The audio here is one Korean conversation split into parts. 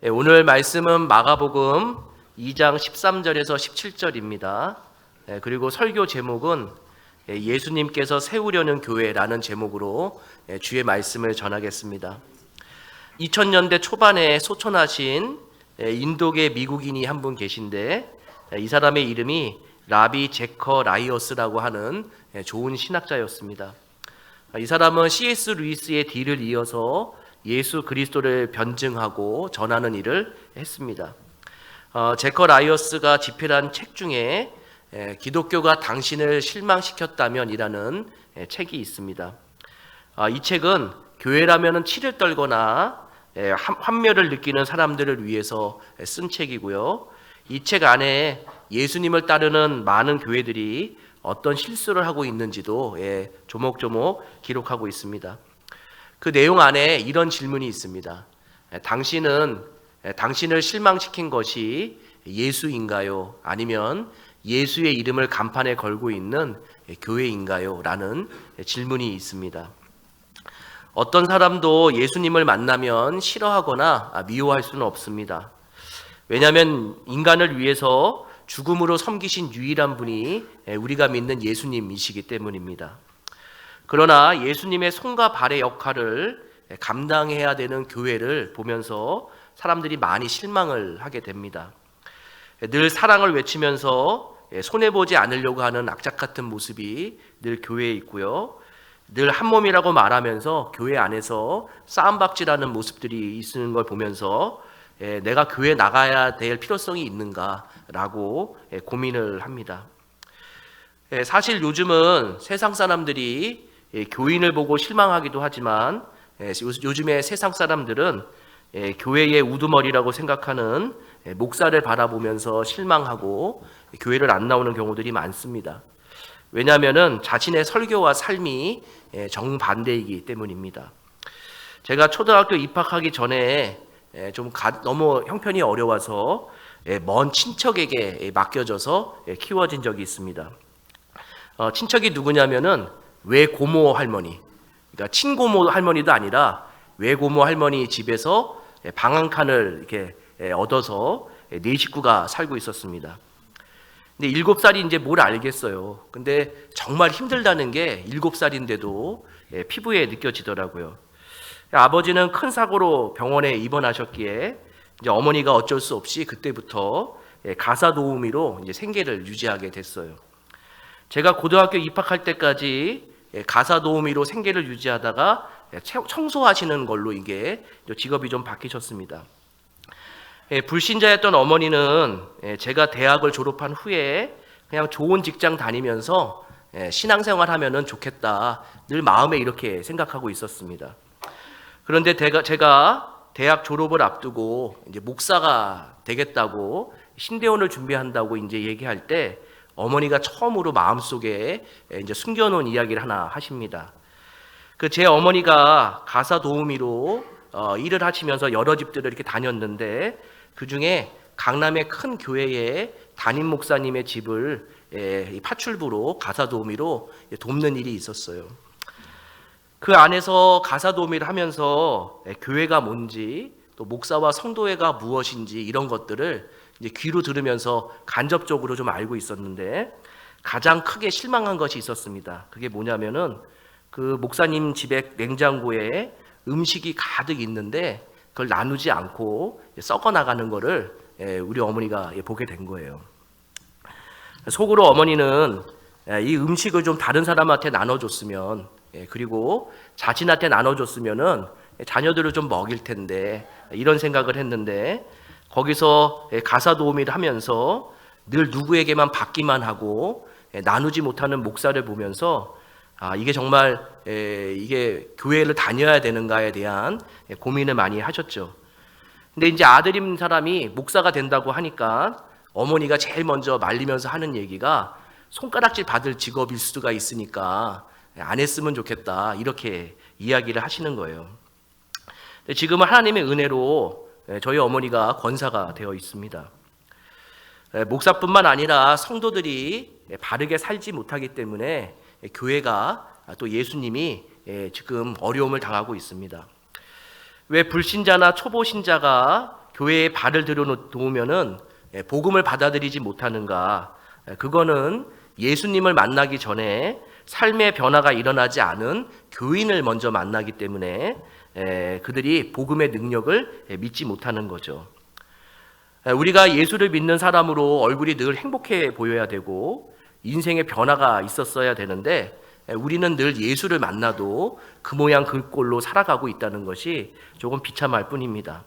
오늘 말씀은 마가복음 2장 13절에서 17절입니다. 그리고 설교 제목은 예수님께서 세우려는 교회라는 제목으로 주의 말씀을 전하겠습니다. 2000년대 초반에 소천하신 인도계 미국인이 한 분 계신데 이 사람의 이름이 라비 제커 라이어스라고 하는 좋은 신학자였습니다. 이 사람은 C.S. 루이스의 뒤를 이어서 예수 그리스도를 변증하고 전하는 일을 했습니다. 제커 라이어스가 집필한 책 중에 기독교가 당신을 실망시켰다면이라는 책이 있습니다. 이 책은 교회라면 치를 떨거나 환멸을 느끼는 사람들을 위해서 쓴 책이고요. 이 책 안에 예수님을 따르는 많은 교회들이 어떤 실수를 하고 있는지도 조목조목 기록하고 있습니다. 그 내용 안에 이런 질문이 있습니다. 당신을 실망시킨 것이 예수인가요? 아니면 예수의 이름을 간판에 걸고 있는 교회인가요? 라는 질문이 있습니다. 어떤 사람도 예수님을 만나면 싫어하거나 미워할 수는 없습니다. 왜냐하면 인간을 위해서 죽음으로 섬기신 유일한 분이 우리가 믿는 예수님이시기 때문입니다. 그러나 예수님의 손과 발의 역할을 감당해야 되는 교회를 보면서 사람들이 많이 실망을 하게 됩니다. 늘 사랑을 외치면서 손해보지 않으려고 하는 악착 같은 모습이 늘 교회에 있고요. 늘 한몸이라고 말하면서 교회 안에서 싸움박질하는 모습들이 있는 걸 보면서 내가 교회 나가야 될 필요성이 있는가라고 고민을 합니다. 사실 요즘은 세상 사람들이 교인을 보고 실망하기도 하지만 요즘에 세상 사람들은 교회의 우두머리라고 생각하는 목사를 바라보면서 실망하고 교회를 안 나오는 경우들이 많습니다. 왜냐하면 자신의 설교와 삶이 정반대이기 때문입니다. 제가 초등학교 입학하기 전에 너무 형편이 어려워서 먼 친척에게 맡겨져서 키워진 적이 있습니다. 친척이 누구냐면은 외고모 할머니, 그러니까 친고모 할머니도 아니라 외고모 할머니 집에서 방 한 칸을 이렇게 얻어서 네 식구가 살고 있었습니다. 근데 7살이 이제 뭘 알겠어요. 근데 정말 힘들다는 게 7살인데도 피부에 느껴지더라고요. 아버지는 큰 사고로 병원에 입원하셨기에 이제 어머니가 어쩔 수 없이 그때부터 가사 도우미로 이제 생계를 유지하게 됐어요. 제가 고등학교 입학할 때까지 가사 도우미로 생계를 유지하다가 청소하시는 걸로 이게 직업이 좀 바뀌셨습니다. 불신자였던 어머니는 제가 대학을 졸업한 후에 그냥 좋은 직장 다니면서 신앙생활 하면은 좋겠다 늘 마음에 이렇게 생각하고 있었습니다. 그런데 제가 대학 졸업을 앞두고 이제 목사가 되겠다고 신대원을 준비한다고 이제 얘기할 때 어머니가 처음으로 마음속에 이제 숨겨놓은 이야기를 하나 하십니다. 제 어머니가 가사 도우미로 일을 하시면서 여러 집들을 이렇게 다녔는데 그 중에 강남의 큰 교회에 담임 목사님의 집을 파출부로 가사 도우미로 돕는 일이 있었어요. 그 안에서 가사 도우미를 하면서 교회가 뭔지 또 목사와 성도회가 무엇인지 이런 것들을 이제 귀로 들으면서 간접적으로 좀 알고 있었는데 가장 크게 실망한 것이 있었습니다. 그게 뭐냐면은 그 목사님 집에 냉장고에 음식이 가득 있는데 그걸 나누지 않고 썩어 나가는 거를 우리 어머니가 보게 된 거예요. 속으로 어머니는 이 음식을 좀 다른 사람한테 나눠줬으면 그리고 자신한테 나눠줬으면은 자녀들을 좀 먹일 텐데 이런 생각을 했는데 거기서 가사 도우미를 하면서 늘 누구에게만 받기만 하고 나누지 못하는 목사를 보면서 이게 정말 이게 교회를 다녀야 되는가에 대한 고민을 많이 하셨죠. 근데 이제 아들인 사람이 목사가 된다고 하니까 어머니가 제일 먼저 말리면서 하는 얘기가 손가락질 받을 직업일 수가 있으니까 안 했으면 좋겠다 이렇게 이야기를 하시는 거예요. 지금은 하나님의 은혜로 저희 어머니가 권사가 되어 있습니다. 목사뿐만 아니라 성도들이 바르게 살지 못하기 때문에 교회가 또 예수님이 지금 어려움을 당하고 있습니다. 왜 불신자나 초보신자가 교회에 발을 들여놓으면은 복음을 받아들이지 못하는가? 그거는 예수님을 만나기 전에 삶의 변화가 일어나지 않은 교인을 먼저 만나기 때문에 그들이 복음의 능력을 믿지 못하는 거죠. 우리가 예수를 믿는 사람으로 얼굴이 늘 행복해 보여야 되고 인생의 변화가 있었어야 되는데 우리는 늘 예수를 만나도 그 모양 그 꼴로 살아가고 있다는 것이 조금 비참할 뿐입니다.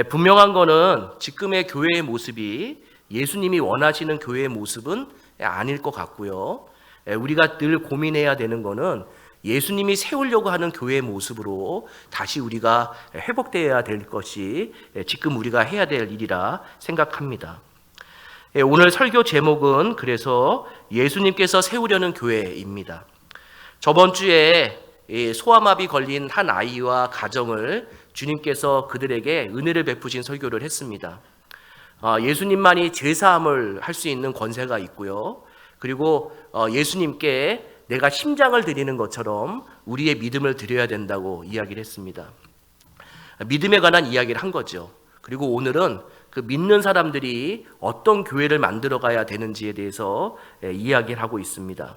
분명한 거는 지금의 교회의 모습이 예수님이 원하시는 교회의 모습은 아닐 것 같고요. 우리가 늘 고민해야 되는 거는 예수님이 세우려고 하는 교회의 모습으로 다시 우리가 회복되어야 될 것이 지금 우리가 해야 될 일이라 생각합니다. 오늘 설교 제목은 그래서 예수님께서 세우려는 교회입니다. 저번 주에 소아마비 걸린 한 아이와 가정을 주님께서 그들에게 은혜를 베푸신 설교를 했습니다. 예수님만이 죄사함을 할 수 있는 권세가 있고요. 그리고 예수님께 내가 심장을 드리는 것처럼 우리의 믿음을 드려야 된다고 이야기를 했습니다. 믿음에 관한 이야기를 한 거죠. 그리고 오늘은 그 믿는 사람들이 어떤 교회를 만들어 가야 되는지에 대해서 이야기를 하고 있습니다.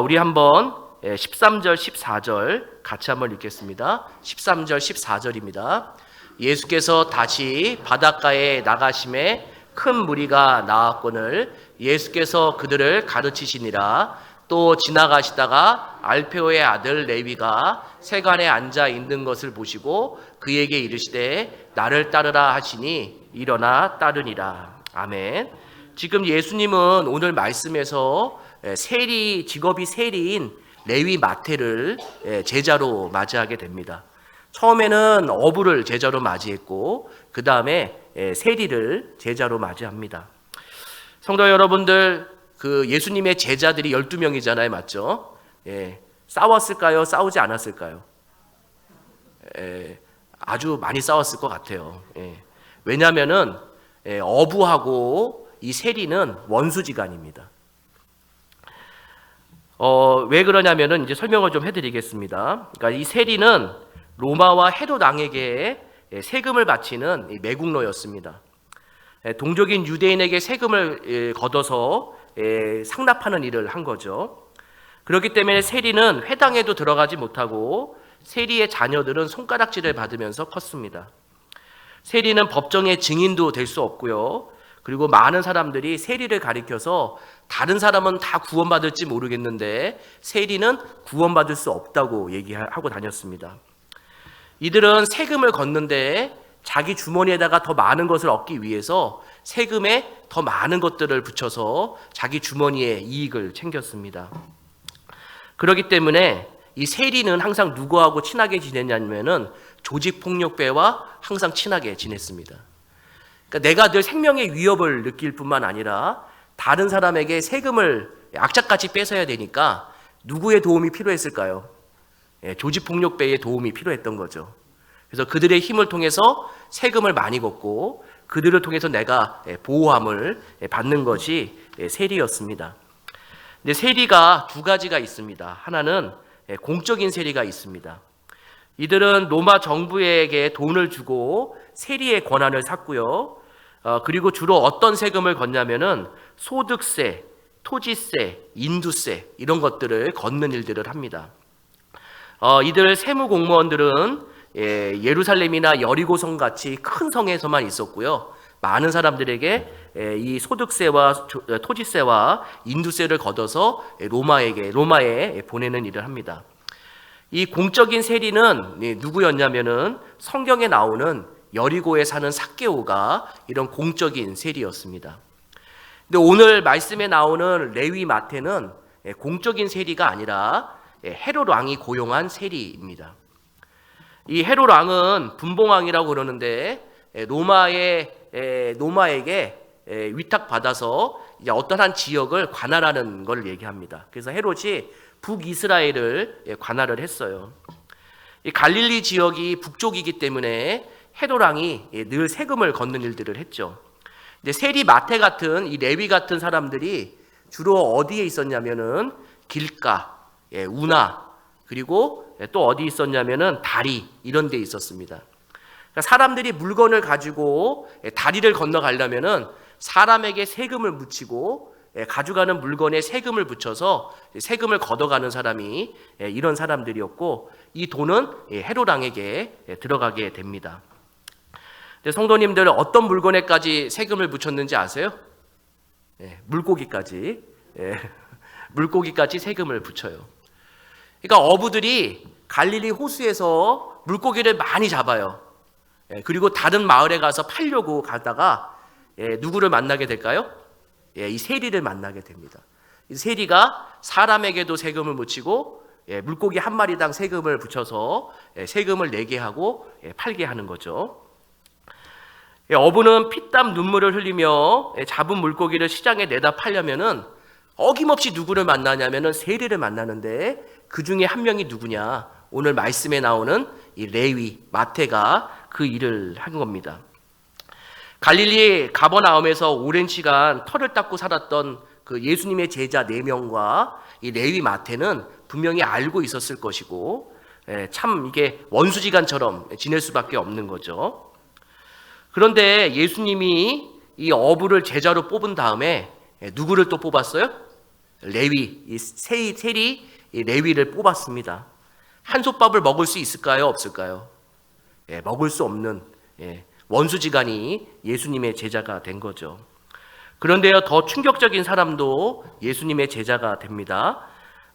우리 한번 13절, 14절 같이 한번 읽겠습니다. 13절, 14절입니다. 예수께서 다시 바닷가에 나가심에 큰 무리가 나왔거늘 예수께서 그들을 가르치시니라. 또 지나가시다가 알페오의 아들 레위가 세관에 앉아 있는 것을 보시고 그에게 이르시되 나를 따르라 하시니 일어나 따르니라. 아멘. 지금 예수님은 오늘 말씀에서 세리, 직업이 세리인 레위 마태를 제자로 맞이하게 됩니다. 처음에는 어부를 제자로 맞이했고 그 다음에 세리를 제자로 맞이합니다. 성도 여러분들, 그 예수님의 제자들이 12명이잖아요. 맞죠? 싸웠을까요? 싸우지 않았을까요? 아주 많이 싸웠을 것 같아요. 왜냐하면은 어부하고 이 세리는 원수지간입니다. 왜 그러냐면은 이제 설명을 좀 해드리겠습니다. 그러니까 이 세리는 로마와 헤롯 왕에게 세금을 바치는 매국노였습니다. 동족인 유대인에게 세금을 걷어서 상납하는 일을 한 거죠. 그렇기 때문에 세리는 회당에도 들어가지 못하고 세리의 자녀들은 손가락질을 받으면서 컸습니다. 세리는 법정의 증인도 될 수 없고요. 그리고 많은 사람들이 세리를 가리켜서 다른 사람은 다 구원받을지 모르겠는데 세리는 구원받을 수 없다고 얘기하고 다녔습니다. 이들은 세금을 걷는데 자기 주머니에다가 더 많은 것을 얻기 위해서 세금에 더 많은 것들을 붙여서 자기 주머니에 이익을 챙겼습니다. 그렇기 때문에 이 세리는 항상 누구하고 친하게 지냈냐면은 조직폭력배와 항상 친하게 지냈습니다. 그러니까 내가 늘 생명의 위협을 느낄 뿐만 아니라 다른 사람에게 세금을 악착같이 뺏어야 되니까 누구의 도움이 필요했을까요? 조직폭력배의 도움이 필요했던 거죠. 그래서 그들의 힘을 통해서 세금을 많이 걷고 그들을 통해서 내가 보호함을 받는 것이 세리였습니다. 근데 세리가 두 가지가 있습니다. 하나는 공적인 세리가 있습니다. 이들은 로마 정부에게 돈을 주고 세리의 권한을 샀고요. 그리고 주로 어떤 세금을 걷냐면은 소득세, 토지세, 인두세 이런 것들을 걷는 일들을 합니다. 이들 세무 공무원들은 예루살렘이나 여리고성 같이 큰 성에서만 있었고요. 많은 사람들에게 이 소득세와 토지세와 인두세를 걷어서 로마에 보내는 일을 합니다. 이 공적인 세리는 누구였냐면은 성경에 나오는 여리고에 사는 삭개오가 이런 공적인 세리였습니다. 근데 오늘 말씀에 나오는 레위 마태는 공적인 세리가 아니라 헤롯 왕이 고용한 세리입니다. 이 헤롯 왕은 분봉왕이라고 그러는데 로마에게 위탁받아서 이제 어떤 한 지역을 관할하는 걸 얘기합니다. 그래서 헤롯이 북이스라엘을 관할을 했어요. 이 갈릴리 지역이 북쪽이기 때문에 헤롯 왕이 늘 세금을 걷는 일들을 했죠. 근데 세리 마태 같은 이 레위 같은 사람들이 주로 어디에 있었냐면은 길가, 운하, 그리고 또 어디 있었냐면은 다리 이런 데 있었습니다. 그러니까 사람들이 물건을 가지고 다리를 건너가려면은 사람에게 세금을 묻히고 가져가는 물건에 세금을 붙여서 세금을 걷어가는 사람이 이런 사람들이었고, 이 돈은 헤롯 왕에게 들어가게 됩니다. 근데 성도님들, 어떤 물건에까지 세금을 붙였는지 아세요? 물고기까지. 물고기까지 세금을 붙여요. 그러니까 어부들이 갈릴리 호수에서 물고기를 많이 잡아요. 그리고 다른 마을에 가서 팔려고 가다가 누구를 만나게 될까요? 이 세리를 만나게 됩니다. 이 세리가 사람에게도 세금을 묻히고 물고기 한 마리당 세금을 붙여서 세금을 내게 하고 팔게 하는 거죠. 어부는 피땀 눈물을 흘리며 잡은 물고기를 시장에 내다 팔려면은 어김없이 누구를 만나냐면은 세리를 만나는데, 그 중에 한 명이 누구냐? 오늘 말씀에 나오는 이 레위, 마태가 그 일을 한 겁니다. 갈릴리 가버나움에서 오랜 시간 털을 닦고 살았던 그 예수님의 제자 4명과 이 레위 마태는 분명히 알고 있었을 것이고, 참 이게 원수지간처럼 지낼 수밖에 없는 거죠. 그런데 예수님이 이 어부를 제자로 뽑은 다음에 누구를 또 뽑았어요? 레위, 이 세리 이 레위를 뽑았습니다. 한솥밥을 먹을 수 있을까요? 없을까요? 먹을 수 없는 원수지간이 예수님의 제자가 된 거죠. 그런데요, 더 충격적인 사람도 예수님의 제자가 됩니다.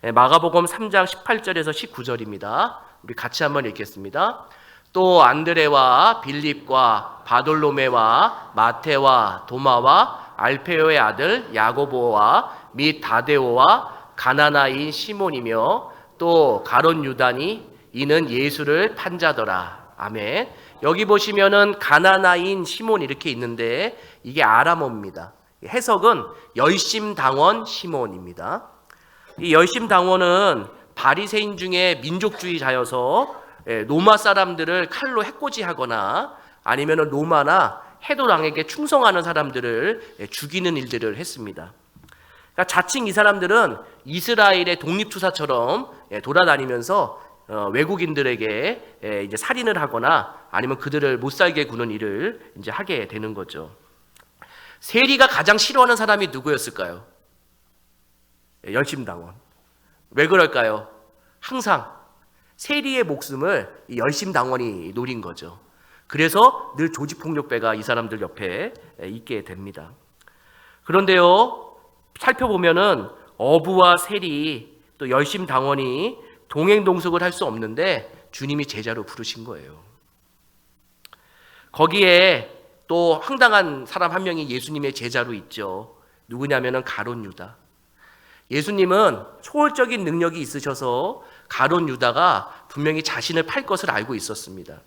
마가복음 3장 18절에서 19절입니다. 우리 같이 한번 읽겠습니다. 또 안드레와 빌립과 바돌로메와 마테와 도마와 알페오의 아들 야고보와 및 다데오와 가나나인 시몬이며 또 가롯 유다니, 이는 예수를 판자더라. 아멘. 여기 보시면은 가나나인 시몬 이렇게 있는데 이게 아람어입니다. 해석은 열심당원 시몬입니다. 이 열심당원은 바리새인 중에 민족주의자여서 로마 사람들을 칼로 해코지하거나 아니면 로마나 헤롯 왕에게 충성하는 사람들을 죽이는 일들을 했습니다. 그러니까 자칭 이 사람들은 이스라엘의 독립투사처럼 돌아다니면서 외국인들에게 이제 살인을 하거나 아니면 그들을 못 살게 구는 일을 이제 하게 되는 거죠. 세리가 가장 싫어하는 사람이 누구였을까요? 열심당원. 왜 그럴까요? 항상 세리의 목숨을 이 열심당원이 노린 거죠. 그래서 늘 조직폭력배가 이 사람들 옆에 있게 됩니다. 그런데요, 살펴보면은 어부와 세리 또 열심당원이 동행동석을 할 수 없는데 주님이 제자로 부르신 거예요. 거기에 또 황당한 사람 한 명이 예수님의 제자로 있죠. 누구냐면은 가롯 유다. 예수님은 초월적인 능력이 있으셔서 가롯 유다가 분명히 자신을 팔 것을 알고 있었습니다.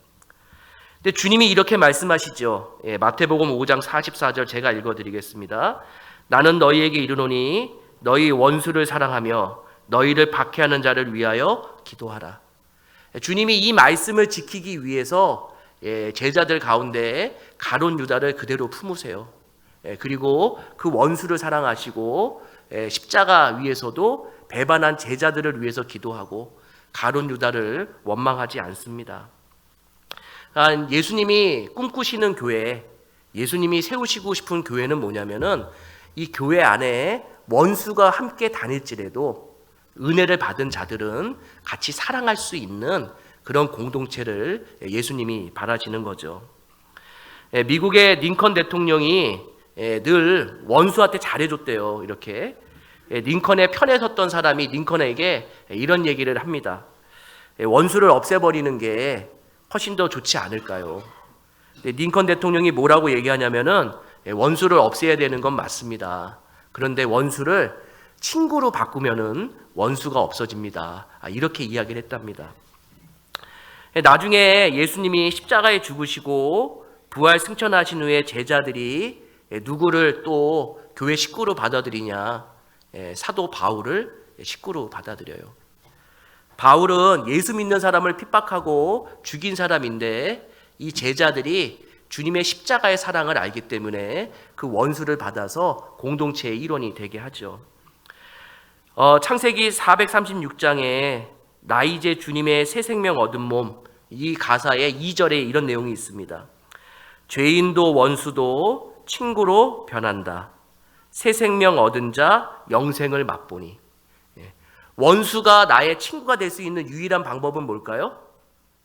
근데 주님이 이렇게 말씀하시죠. 마태복음 5장 44절 제가 읽어드리겠습니다. 나는 너희에게 이르노니 너희 원수를 사랑하며 너희를 박해하는 자를 위하여 기도하라. 주님이 이 말씀을 지키기 위해서 제자들 가운데 가롯 유다를 그대로 품으세요. 그리고 그 원수를 사랑하시고 십자가 위에서도 배반한 제자들을 위해서 기도하고 가롯 유다를 원망하지 않습니다. 예수님이 꿈꾸시는 교회, 예수님이 세우시고 싶은 교회는 뭐냐면은 이 교회 안에 원수가 함께 다닐지라도 은혜를 받은 자들은 같이 사랑할 수 있는 그런 공동체를 예수님이 바라시는 거죠. 미국의 링컨 대통령이 늘 원수한테 잘해줬대요. 이렇게 링컨의 편에 섰던 사람이 링컨에게 이런 얘기를 합니다. 원수를 없애버리는 게 훨씬 더 좋지 않을까요? 링컨 대통령이 뭐라고 얘기하냐면은 원수를 없애야 되는 건 맞습니다. 그런데 원수를 친구로 바꾸면은 원수가 없어집니다. 이렇게 이야기를 했답니다. 나중에 예수님이 십자가에 죽으시고 부활 승천하신 후에 제자들이 누구를 또 교회 식구로 받아들이냐? 사도 바울을 식구로 받아들여요. 바울은 예수 믿는 사람을 핍박하고 죽인 사람인데 이 제자들이 주님의 십자가의 사랑을 알기 때문에 그 원수를 받아서 공동체의 일원이 되게 하죠. 창세기 436장에 나 이제 주님의 새 생명 얻은 몸 이 가사의 2절에 이런 내용이 있습니다. 죄인도 원수도 친구로 변한다. 새 생명 얻은 자 영생을 맛보니. 원수가 나의 친구가 될 수 있는 유일한 방법은 뭘까요?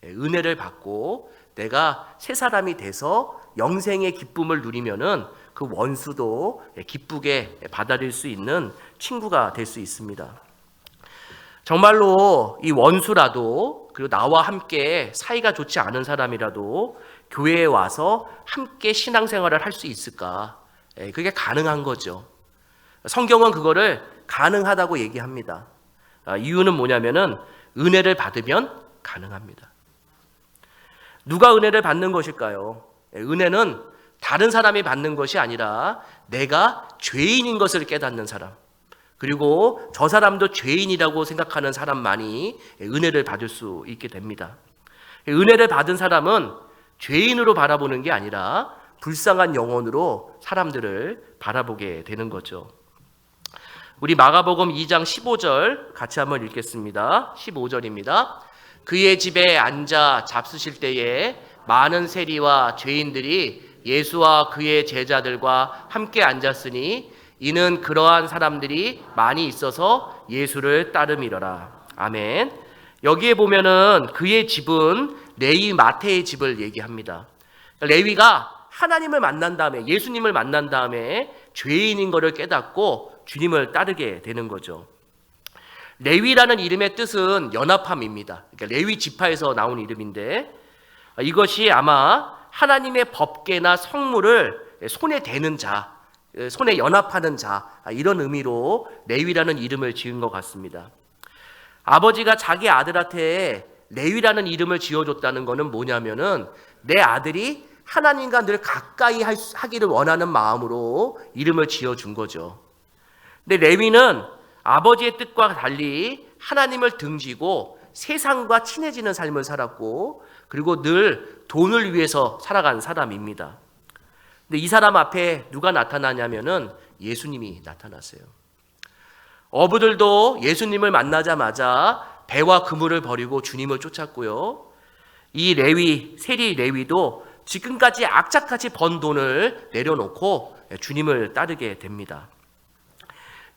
은혜를 받고 내가 새 사람이 돼서 영생의 기쁨을 누리면은 그 원수도 기쁘게 받아들일 수 있는 친구가 될 수 있습니다. 정말로 이 원수라도, 그리고 나와 함께 사이가 좋지 않은 사람이라도 교회에 와서 함께 신앙생활을 할 수 있을까? 그게 가능한 거죠. 성경은 그거를 가능하다고 얘기합니다. 이유는 뭐냐면은 은혜를 받으면 가능합니다. 누가 은혜를 받는 것일까요? 은혜는 다른 사람이 받는 것이 아니라 내가 죄인인 것을 깨닫는 사람, 그리고 저 사람도 죄인이라고 생각하는 사람만이 은혜를 받을 수 있게 됩니다. 은혜를 받은 사람은 죄인으로 바라보는 게 아니라 불쌍한 영혼으로 사람들을 바라보게 되는 거죠. 우리 마가복음 2장 15절 같이 한번 읽겠습니다. 15절입니다. 그의 집에 앉아 잡수실 때에 많은 세리와 죄인들이 예수와 그의 제자들과 함께 앉았으니 이는 그러한 사람들이 많이 있어서 예수를 따름이러라. 아멘. 여기에 보면은 그의 집은 레위 마태의 집을 얘기합니다. 레위가 하나님을 만난 다음에, 예수님을 만난 다음에 죄인인 것을 깨닫고 주님을 따르게 되는 거죠. 레위라는 이름의 뜻은 연합함입니다. 그러니까 레위 지파에서 나온 이름인데, 이것이 아마 하나님의 법궤나 성물을 손에 대는 자, 손에 연합하는 자, 이런 의미로 레위라는 이름을 지은 것 같습니다. 아버지가 자기 아들한테 레위라는 이름을 지어줬다는 것은 뭐냐면은 내 아들이 하나님과 늘 가까이 하기를 원하는 마음으로 이름을 지어준 거죠. 근데 레위는 아버지의 뜻과 달리 하나님을 등지고 세상과 친해지는 삶을 살았고, 그리고 늘 돈을 위해서 살아간 사람입니다. 근데 이 사람 앞에 누가 나타나냐면은 예수님이 나타났어요. 어부들도 예수님을 만나자마자 배와 그물을 버리고 주님을 쫓았고요. 이 레위, 세리 레위도 지금까지 악착같이 번 돈을 내려놓고 주님을 따르게 됩니다.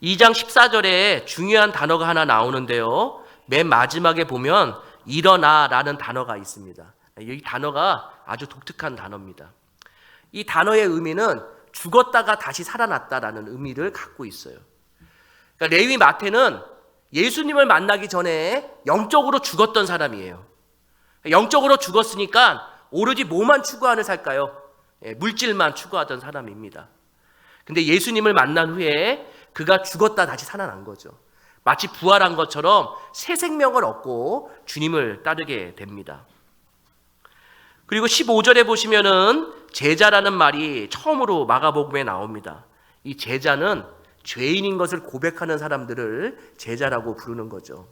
2장 14절에 중요한 단어가 하나 나오는데요. 맨 마지막에 보면 일어나라는 단어가 있습니다. 이 단어가 아주 독특한 단어입니다. 이 단어의 의미는 죽었다가 다시 살아났다라는 의미를 갖고 있어요. 그러니까 레위 마태는 예수님을 만나기 전에 영적으로 죽었던 사람이에요. 영적으로 죽었으니까 오로지 뭐만 추구하는 살까요? 물질만 추구하던 사람입니다. 근데 예수님을 만난 후에 그가 죽었다 다시 살아난 거죠. 마치 부활한 것처럼 새 생명을 얻고 주님을 따르게 됩니다. 그리고 15절에 보시면은 제자라는 말이 처음으로 마가복음에 나옵니다. 이 제자는 죄인인 것을 고백하는 사람들을 제자라고 부르는 거죠.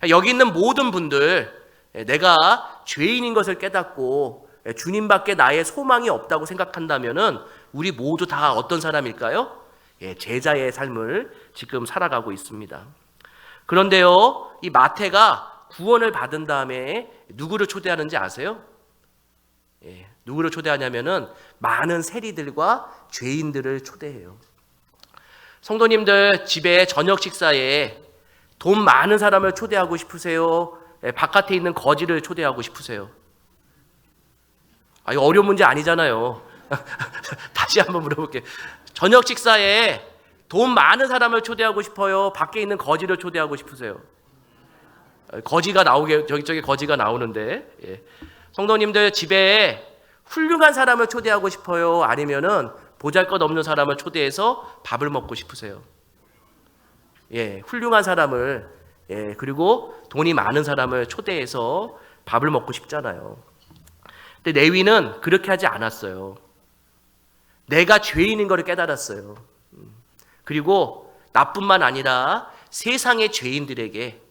여기 있는 모든 분들, 내가 죄인인 것을 깨닫고 주님밖에 나의 소망이 없다고 생각한다면은 우리 모두 다 어떤 사람일까요? 제자의 삶을 지금 살아가고 있습니다. 그런데요, 이 마태가 구원을 받은 다음에 누구를 초대하는지 아세요? 누구를 초대하냐면은 많은 세리들과 죄인들을 초대해요. 성도님들 집에 저녁 식사에 돈 많은 사람을 초대하고 싶으세요? 바깥에 있는 거지를 초대하고 싶으세요? 이거 어려운 문제 아니잖아요. 다시 한번 물어볼게요. 저녁 식사에 돈 많은 사람을 초대하고 싶어요? 밖에 있는 거지를 초대하고 싶으세요? 거지가 나오게, 저기 거지가 나오는데, 성도님들 집에 훌륭한 사람을 초대하고 싶어요? 아니면은 보잘것없는 사람을 초대해서 밥을 먹고 싶으세요? 훌륭한 사람을, 그리고 돈이 많은 사람을 초대해서 밥을 먹고 싶잖아요. 근데 레위는 그렇게 하지 않았어요. 내가 죄인인 것을 깨달았어요. 그리고 나뿐만 아니라 세상의 죄인들에게,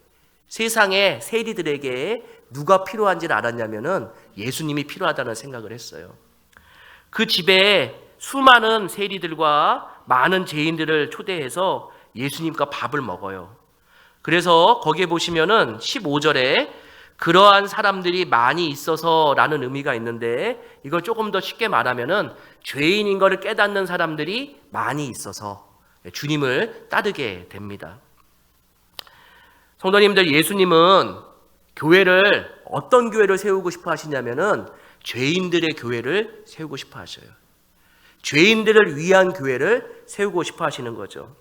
세상의 세리들에게 누가 필요한지를 알았냐면은 예수님이 필요하다는 생각을 했어요. 그 집에 수많은 세리들과 많은 죄인들을 초대해서 예수님과 밥을 먹어요. 그래서 거기에 보시면은 15절에 그러한 사람들이 많이 있어서라는 의미가 있는데, 이걸 조금 더 쉽게 말하면은 죄인인 것을 깨닫는 사람들이 많이 있어서 주님을 따르게 됩니다. 성도님들, 예수님은 교회를 어떤 교회를 세우고 싶어 하시냐면은 죄인들의 교회를 세우고 싶어 하셔요. 죄인들을 위한 교회를 세우고 싶어 하시는 거죠.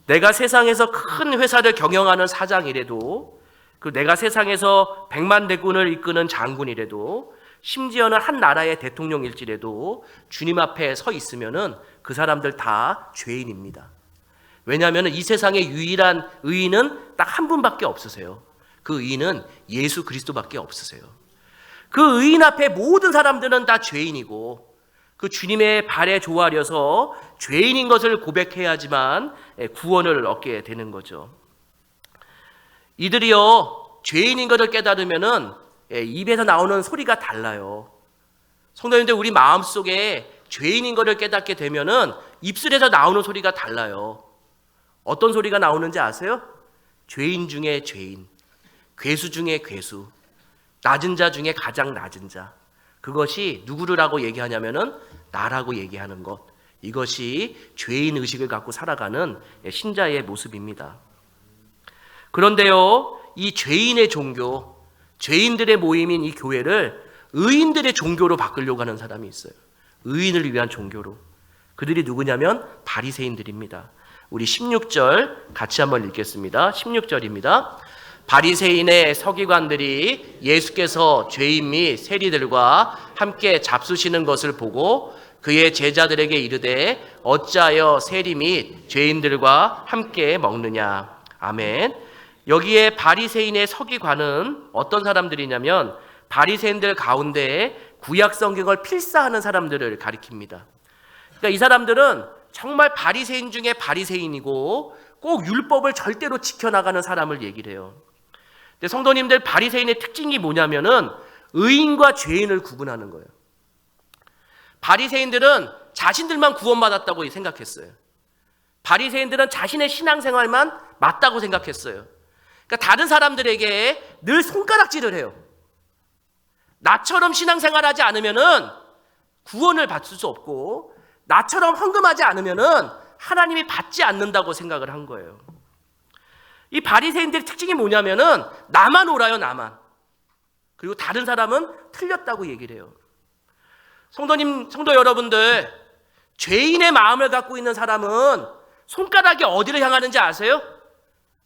내가 세상에서 큰 회사를 경영하는 사장이라도, 내가 세상에서 100만 대군을 이끄는 장군이라도, 심지어는 한 나라의 대통령일지라도 주님 앞에 서 있으면은 그 사람들 다 죄인입니다. 왜냐하면 이 세상의 유일한 의인은 딱 한 분밖에 없으세요. 그 의인은 예수 그리스도밖에 없으세요. 그 의인 앞에 모든 사람들은 다 죄인이고, 그 주님의 발에 조아려서 죄인인 것을 고백해야지만 구원을 얻게 되는 거죠. 이들이요, 죄인인 것을 깨달으면은 입에서 나오는 소리가 달라요. 성도님들, 우리 마음속에 죄인인 것을 깨닫게 되면은 입술에서 나오는 소리가 달라요. 어떤 소리가 나오는지 아세요? 죄인 중에 죄인, 괴수 중에 괴수, 낮은 자 중에 가장 낮은 자. 그것이 누구라고 얘기하냐면은 나라고 얘기하는 것. 이것이 죄인 의식을 갖고 살아가는 신자의 모습입니다. 그런데요, 이 죄인의 종교, 죄인들의 모임인 이 교회를 의인들의 종교로 바꾸려고 하는 사람이 있어요. 의인을 위한 종교로. 그들이 누구냐면 바리새인들입니다. 우리 16절 같이 한번 읽겠습니다. 16절입니다. 바리새인의 서기관들이 예수께서 죄인 및 세리들과 함께 잡수시는 것을 보고 그의 제자들에게 이르되 어찌하여 세리 및 죄인들과 함께 먹느냐. 아멘. 여기에 바리새인의 서기관은 어떤 사람들이냐면 바리새인들 가운데 구약 성경을 필사하는 사람들을 가리킵니다. 그러니까 이 사람들은 정말 바리새인 중에 바리새인이고 꼭 율법을 절대로 지켜나가는 사람을 얘기를 해요. 근데 성도님들, 바리새인의 특징이 뭐냐면은 의인과 죄인을 구분하는 거예요. 바리새인들은 자신들만 구원받았다고 생각했어요. 바리새인들은 자신의 신앙생활만 맞다고 생각했어요. 그러니까 다른 사람들에게 늘 손가락질을 해요. 나처럼 신앙생활하지 않으면은 구원을 받을 수 없고, 나처럼 헌금하지 않으면은 하나님이 받지 않는다고 생각을 한 거예요. 이 바리새인들의 특징이 뭐냐면은 나만 옳아요, 나만. 그리고 다른 사람은 틀렸다고 얘기를 해요. 성도 여러분들, 죄인의 마음을 갖고 있는 사람은 손가락이 어디를 향하는지 아세요?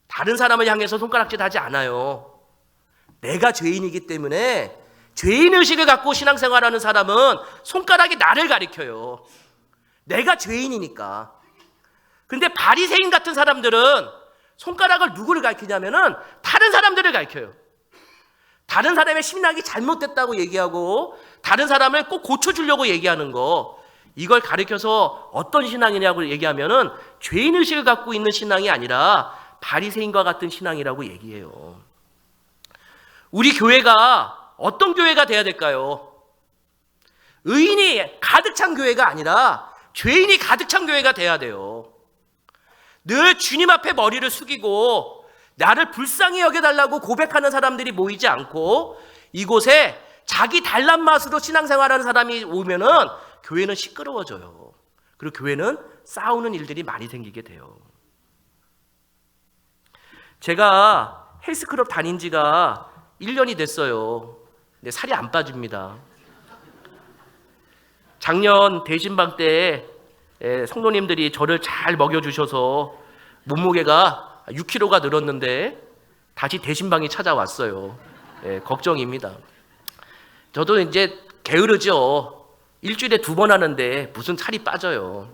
다른 사람을 향해서 손가락질 하지 않아요. 내가 죄인이기 때문에 죄인의식을 갖고 신앙생활하는 사람은 손가락이 나를 가리켜요. 내가 죄인이니까. 근데 바리새인 같은 사람들은 손가락을 누구를 가리키냐면은 다른 사람들을 가리켜요. 다른 사람의 신앙이 잘못됐다고 얘기하고 다른 사람을 꼭 고쳐주려고 얘기하는 거, 이걸 가리켜서 어떤 신앙이냐고 얘기하면은 죄인의식을 갖고 있는 신앙이 아니라 바리새인과 같은 신앙이라고 얘기해요. 우리 교회가 어떤 교회가 돼야 될까요? 의인이 가득 찬 교회가 아니라 죄인이 가득 찬 교회가 돼야 돼요. 늘 주님 앞에 머리를 숙이고 나를 불쌍히 여겨달라고 고백하는 사람들이 모이지 않고, 이곳에 자기 달란 맛으로 신앙생활하는 사람이 오면은 교회는 시끄러워져요. 그리고 교회는 싸우는 일들이 많이 생기게 돼요. 제가 헬스클럽 다닌 지가 1년이 됐어요. 근데 살이 안 빠집니다. 작년 대신방 때 성도님들이 저를 잘 먹여주셔서 몸무게가 6kg가 늘었는데 다시 대신방이 찾아왔어요. 걱정입니다. 저도 이제 게으르죠. 일주일에 2번 하는데 무슨 살이 빠져요.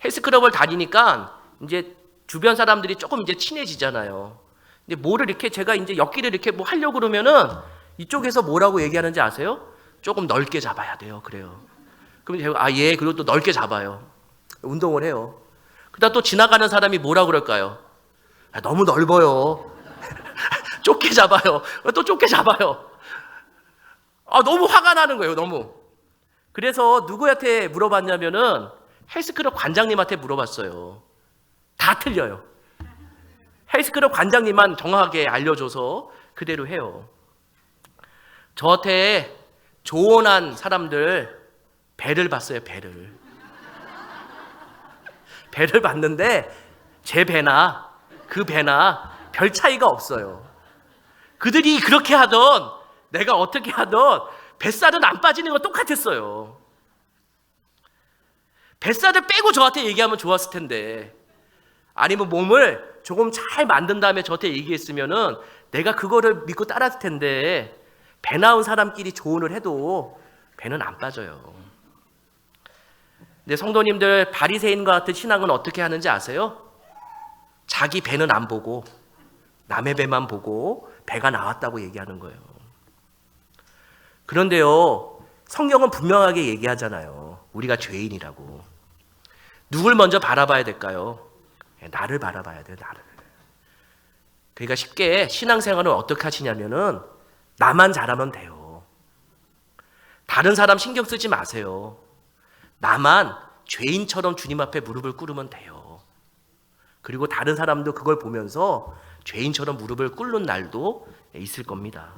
헬스클럽을 다니니까 이제 주변 사람들이 조금 이제 친해지잖아요. 근데 뭐를 이렇게 제가 이제 엮기를 이렇게 뭐 하려고 그러면은 이쪽에서 뭐라고 얘기하는지 아세요? 조금 넓게 잡아야 돼요. 그래요. 그럼 제가 예, 그리고 또 넓게 잡아요. 운동을 해요. 그러다 또 지나가는 사람이 뭐라 그럴까요? 너무 넓어요. 좁게 잡아요. 또 좁게 잡아요. 너무 화가 나는 거예요. 너무. 그래서 누구한테 물어봤냐면은 헬스클럽 관장님한테 물어봤어요. 다 틀려요. 헬스클럽 관장님만 정확하게 알려줘서 그대로 해요. 저한테 조언한 사람들 배를 봤어요. 배를 봤는데 제 배나 그 배나 별 차이가 없어요. 그들이 그렇게 하던 내가 어떻게 하던 뱃살은 안 빠지는 건 똑같았어요. 뱃살을 빼고 저한테 얘기하면 좋았을 텐데, 아니면 몸을 조금 잘 만든 다음에 저한테 얘기했으면은 내가 그거를 믿고 따랐을 텐데, 배 나온 사람끼리 조언을 해도 배는 안 빠져요. 근데 성도님들, 바리새인과 같은 신앙은 어떻게 하는지 아세요? 자기 배는 안 보고 남의 배만 보고 배가 나왔다고 얘기하는 거예요. 그런데요, 성경은 분명하게 얘기하잖아요. 우리가 죄인이라고. 누굴 먼저 바라봐야 될까요? 나를 바라봐야 돼요, 나를. 그러니까 쉽게 신앙생활은 어떻게 하시냐면은 나만 잘하면 돼요. 다른 사람 신경 쓰지 마세요. 나만 죄인처럼 주님 앞에 무릎을 꿇으면 돼요. 그리고 다른 사람도 그걸 보면서 죄인처럼 무릎을 꿇는 날도 있을 겁니다.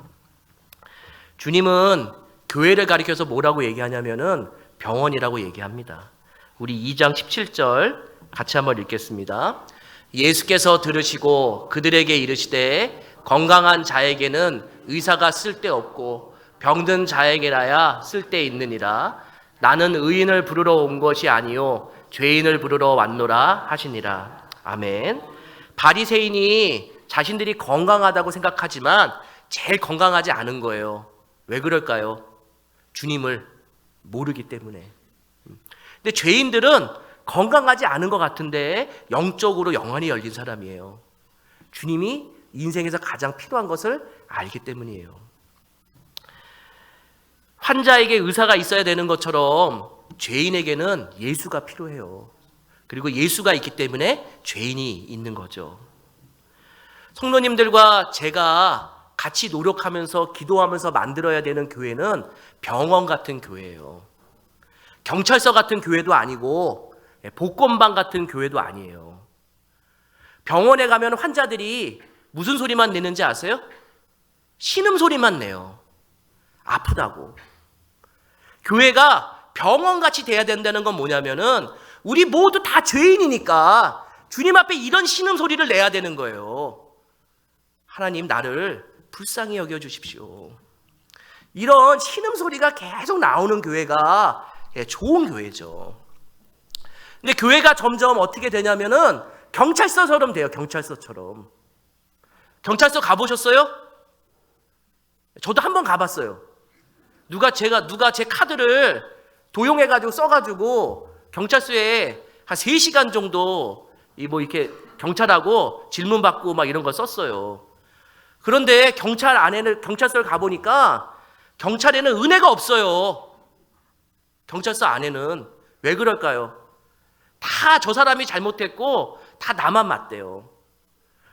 주님은 교회를 가리켜서 뭐라고 얘기하냐면은 병원이라고 얘기합니다. 우리 2장 17절 같이 한번 읽겠습니다. 예수께서 들으시고 그들에게 이르시되 건강한 자에게는 의사가 쓸데없고 병든 자에게라야 쓸데있느니라. 나는 의인을 부르러 온 것이 아니요 죄인을 부르러 왔노라 하시니라. 아멘. 바리새인이 자신들이 건강하다고 생각하지만 제일 건강하지 않은 거예요. 왜 그럴까요? 주님을 모르기 때문에. 근데 죄인들은 건강하지 않은 것 같은데 영적으로 영안이 열린 사람이에요. 주님이 인생에서 가장 필요한 것을 알기 때문이에요. 환자에게 의사가 있어야 되는 것처럼 죄인에게는 예수가 필요해요. 그리고 예수가 있기 때문에 죄인이 있는 거죠. 성도님들과 제가 같이 노력하면서 기도하면서 만들어야 되는 교회는 병원 같은 교회예요. 경찰서 같은 교회도 아니고 복권방 같은 교회도 아니에요. 병원에 가면 환자들이 무슨 소리만 내는지 아세요? 신음소리만 내요. 아프다고. 교회가 병원같이 돼야 된다는 건 뭐냐면은 우리 모두 다 죄인이니까 주님 앞에 이런 신음소리를 내야 되는 거예요. 하나님, 나를 불쌍히 여겨주십시오. 이런 신음소리가 계속 나오는 교회가 좋은 교회죠. 근데 교회가 점점 어떻게 되냐면은 경찰서처럼 돼요. 경찰서처럼. 경찰서 가보셨어요? 저도 한번 가봤어요. 누가 제 카드를 도용해가지고 써가지고 경찰서에 한 3시간 정도 이렇게 경찰하고 질문 받고 막 이런 거 썼어요. 그런데 경찰서를 가보니까 경찰에는 은혜가 없어요. 경찰서 안에는. 왜 그럴까요? 다 저 사람이 잘못했고 다 나만 맞대요.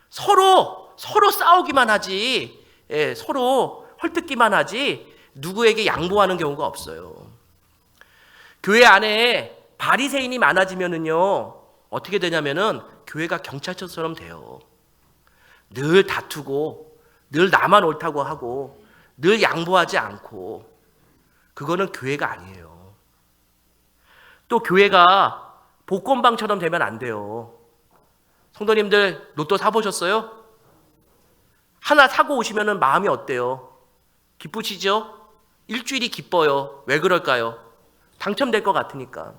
서로 싸우기만 하지, 서로 헐뜯기만 하지 누구에게 양보하는 경우가 없어요. 교회 안에 바리새인이 많아지면은요 어떻게 되냐면은 교회가 경찰서처럼 돼요. 늘 다투고 늘 나만 옳다고 하고 늘 양보하지 않고, 그거는 교회가 아니에요. 또 교회가 복권방처럼 되면 안 돼요. 성도님들 로또 사보셨어요? 하나 사고 오시면 마음이 어때요? 기쁘시죠? 일주일이 기뻐요. 왜 그럴까요? 당첨될 것 같으니까.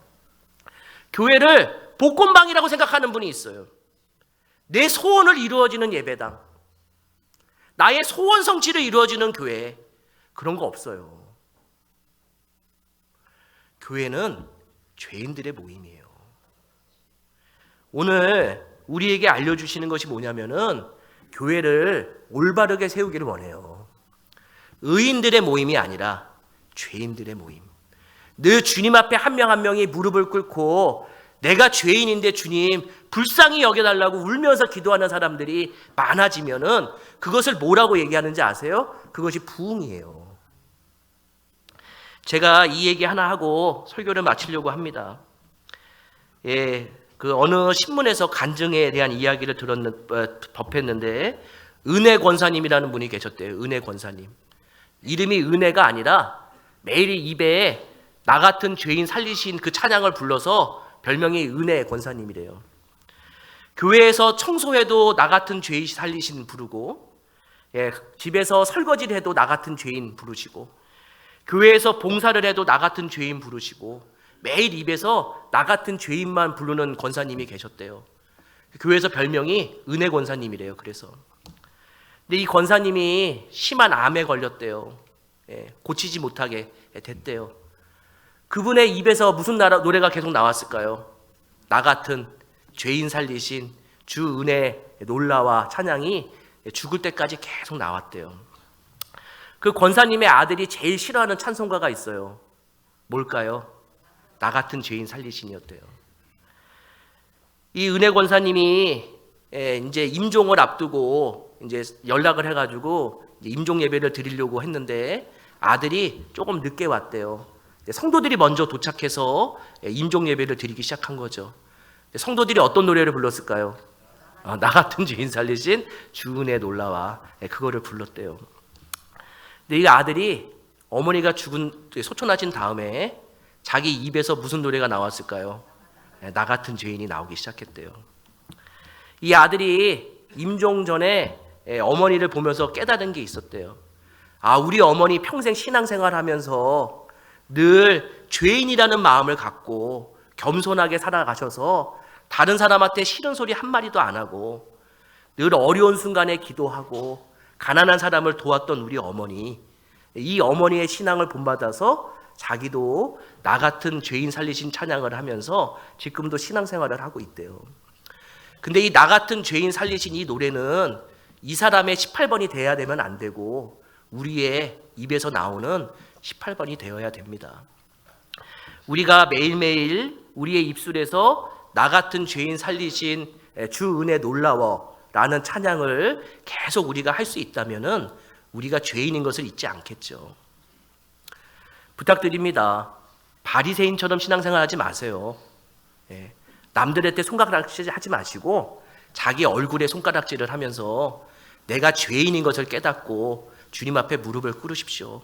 교회를 복권방이라고 생각하는 분이 있어요. 내 소원을 이루어지는 예배당, 나의 소원 성취를 이루어지는 교회, 그런 거 없어요. 교회는 죄인들의 모임이에요. 오늘 우리에게 알려주시는 것이 뭐냐면은 교회를 올바르게 세우기를 원해요. 의인들의 모임이 아니라 죄인들의 모임. 늘 주님 앞에 한 명 한 명이 무릎을 꿇고 내가 죄인인데 주님 불쌍히 여겨달라고 울면서 기도하는 사람들이 많아지면은 그것을 뭐라고 얘기하는지 아세요? 그것이 부흥이에요. 제가 이 얘기 하나 하고 설교를 마치려고 합니다. 그 어느 신문에서 간증에 대한 이야기를 접했는데 은혜 권사님이라는 분이 계셨대요. 은혜 권사님. 이름이 은혜가 아니라 매일 입에 나 같은 죄인 살리신 그 찬양을 불러서 별명이 은혜 권사님이래요. 교회에서 청소해도 나 같은 죄인 살리신 부르고, 집에서 설거지를 해도 나 같은 죄인 부르시고, 교회에서 봉사를 해도 나 같은 죄인 부르시고, 매일 입에서 나 같은 죄인만 부르는 권사님이 계셨대요. 교회에서 별명이 은혜 권사님이래요. 그래서 근데 이 권사님이 심한 암에 걸렸대요. 고치지 못하게 됐대요. 그분의 입에서 무슨 노래가 계속 나왔을까요? 나 같은 죄인 살리신 주 은혜 놀라와 찬양이 죽을 때까지 계속 나왔대요. 그 권사님의 아들이 제일 싫어하는 찬송가가 있어요. 뭘까요? 나 같은 죄인 살리신이었대요. 이 은혜 권사님이 이제 임종을 앞두고 이제 연락을 해가지고 임종 예배를 드리려고 했는데 아들이 조금 늦게 왔대요. 성도들이 먼저 도착해서 임종 예배를 드리기 시작한 거죠. 성도들이 어떤 노래를 불렀을까요? 나 같은 죄인 살리신 주 은혜 놀라와, 그거를 불렀대요. 근데 이 아들이 어머니가 소천하신 다음에 자기 입에서 무슨 노래가 나왔을까요? 나 같은 죄인이 나오기 시작했대요. 이 아들이 임종 전에 어머니를 보면서 깨달은 게 있었대요. 우리 어머니 평생 신앙생활 하면서 늘 죄인이라는 마음을 갖고 겸손하게 살아가셔서 다른 사람한테 싫은 소리 한마디도 안 하고 늘 어려운 순간에 기도하고 가난한 사람을 도왔던 우리 어머니, 이 어머니의 신앙을 본받아서 자기도 나 같은 죄인 살리신 찬양을 하면서 지금도 신앙생활을 하고 있대요. 근데 이 나 같은 죄인 살리신 이 노래는 이 사람의 18번이 돼야 되면 안 되고 우리의 입에서 나오는 18번이 되어야 됩니다. 우리가 매일매일 우리의 입술에서 나 같은 죄인 살리신 주 은혜 놀라워 라는 찬양을 계속 우리가 할 수 있다면 우리가 죄인인 것을 잊지 않겠죠. 부탁드립니다. 바리새인처럼 신앙생활 하지 마세요. 남들한테 손가락질 하지 마시고 자기 얼굴에 손가락질을 하면서 내가 죄인인 것을 깨닫고 주님 앞에 무릎을 꿇으십시오.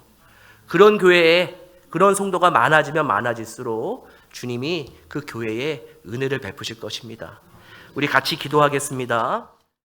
그런 교회에 그런 성도가 많아지면 많아질수록 주님이 그 교회에 은혜를 베푸실 것입니다. 우리 같이 기도하겠습니다.